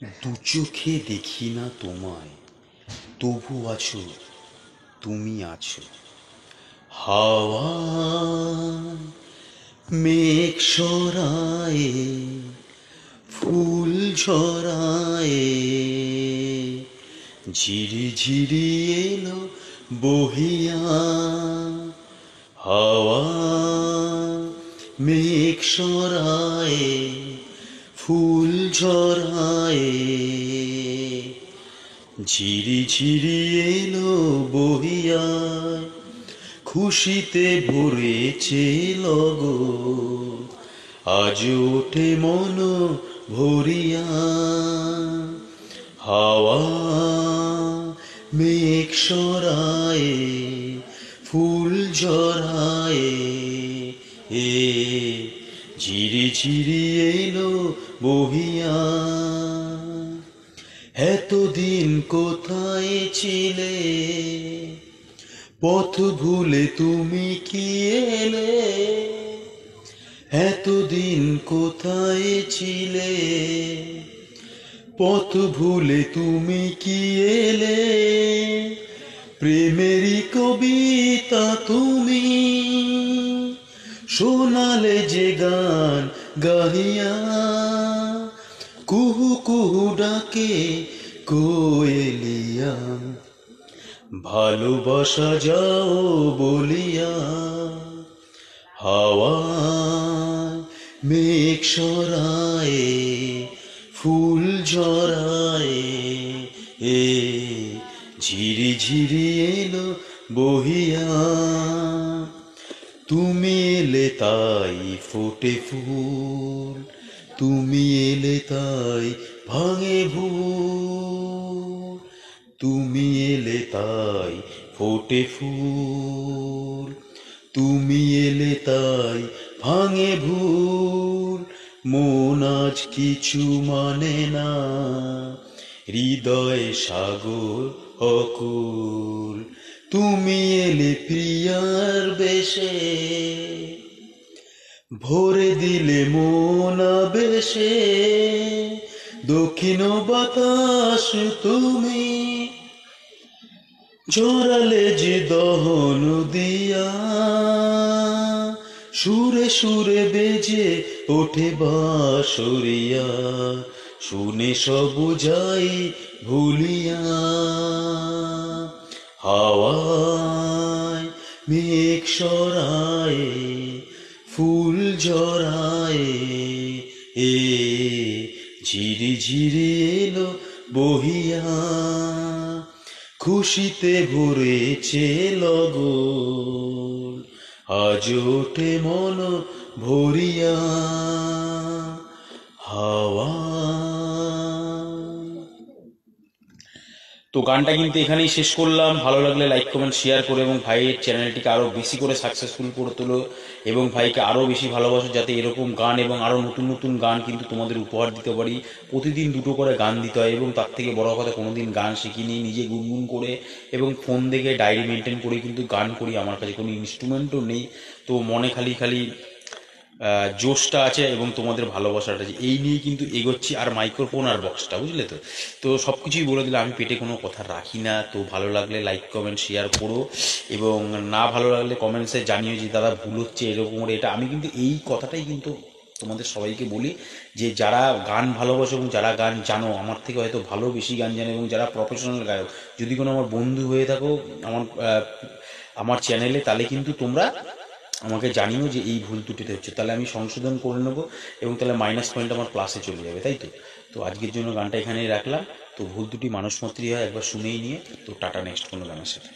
দু চোখে দেখি না তোমায়, তবু আছো, তুমি আছো। হাওয়ায় মেঘ সরায়ে, ফুল ঝরায়ে, ঝিরি ঝিরি এলো বহিয়া। হাওয়া মেঘ সরায়ে, ফুল ঝরায়ে, ঝিরি ঝিরি এলো বহিয়া। খুশিতে ভরেছে লগন, আজ ওঠে মন ভরিয়া। হাওয়া মেঘ সরায়ে, ফুল ঝরায়ে, ঝিরি ঝিরি এলো বহিয়া। এতদিন কোথায় ছিলে, পথ ভুলে তুমি কি এলে? এতদিন কোথায় ছিলে, পথ ভুলে তুমি কি এলে? প্রেমেরই কবিতা তুমি শোনালে যে গান গাহিয়া। কুহু কুহু ডাকে কোয়েলিয়া, ভালোবাসা যাও বলিয়া। হাওয়া মেঘ সরায়ে, ফুল ঝরায়ে, ঝিরি ঝিরি এলো বহিয়া। তুমি এলে তাই ফোটে ফুল, তুমি এলে তাই ভাঙে ভুল। তুমি এলে তাই ফোটে ফুল, তুমি এলে তাই ভাঙে ভুল। মন আজ কিছু মানে না, হৃদয় সাগর অকুল। তুমি এলে প্রিয়ার বেশে, ভরে দিলে মন আবেশে। দক্ষিণ বাতাস তুমি ঝরালে যে দহন দিয়া। সুরে সুরে বেজে ওঠে বাঁশরিয়া, শুনে সব যাই ভুলিয়া। হাওয়ায় মেঘ সরায়ে, ফুল ঝরায়ে, ঝিরি ঝিরি এলো বহিয়া। খুশিতে ভরেছে লগন, আজ ওঠে মন ভরিয়া। হাওয়া। তো গানটা কিন্তু এখানেই শেষ করলাম। ভালো লাগলে লাইক কমেন্ট শেয়ার করে এবং ভাইয়ের চ্যানেলটিকে আরও বেশি করে সাকসেসফুল করে তোলো এবং ভাইকে আরও বেশি ভালোবাসো, যাতে এরকম গান এবং আরও নতুন নতুন গান কিন্তু তোমাদের উপহার দিতে পারি। প্রতিদিন দুটো করে গান দিতে হয় এবং তার থেকে বড় কথা, কোনোদিন গান শিখিনি, নিজে গুনগুন করে এবং ফোন দেখে ডায়েরি মেনটেন করে কিন্তু গান করি। আমার কাছে কোনো ইনস্ট্রুমেন্টও নেই, তো মনে খালি খালি জোশটা আছে এবং তোমাদের ভালোবাসাটা আছে, এই নিয়েই কিন্তু এগোচ্ছি। আর মাইক্রোফোন আর বক্সটা, বুঝলে তো। তো সব কিছুই বলে দিলে, আমি পেটে কোনো কথা রাখি না। তো ভালো লাগলে লাইক কমেন্ট শেয়ার করো এবং না ভালো লাগলে কমেন্টসে জানিও যে দাদা ভুল হচ্ছে এরকম করে। এটা আমি কিন্তু এই কথাটাই কিন্তু তোমাদের সবাইকে বলি, যে যারা গান ভালোবাসো এবং যারা গান জানো, আমার থেকে হয়তো ভালো বেশি গান জানো, এবং যারা প্রফেশনাল গায়ক, যদি কোনো আমার বন্ধু হয়ে থাকো আমার চ্যানেলে, তাহলে কিন্তু তোমরা আমাকে জানিও যে এই ভুল ত্রুটিটা হচ্ছে, তাহলে আমি সংশোধন করে নেবো এবং তাহলে মাইনাস পয়েন্ট আমার প্লাসে চলে যাবে, তাই তো। তো আজকের জন্য গানটা এখানেই রাখলাম। তো ভুল ত্রুটি মানুষ মাত্রই হয়, একবার শুনেই নিয়ে। তো টাটা, নেক্সট কোনো গানের সাথে।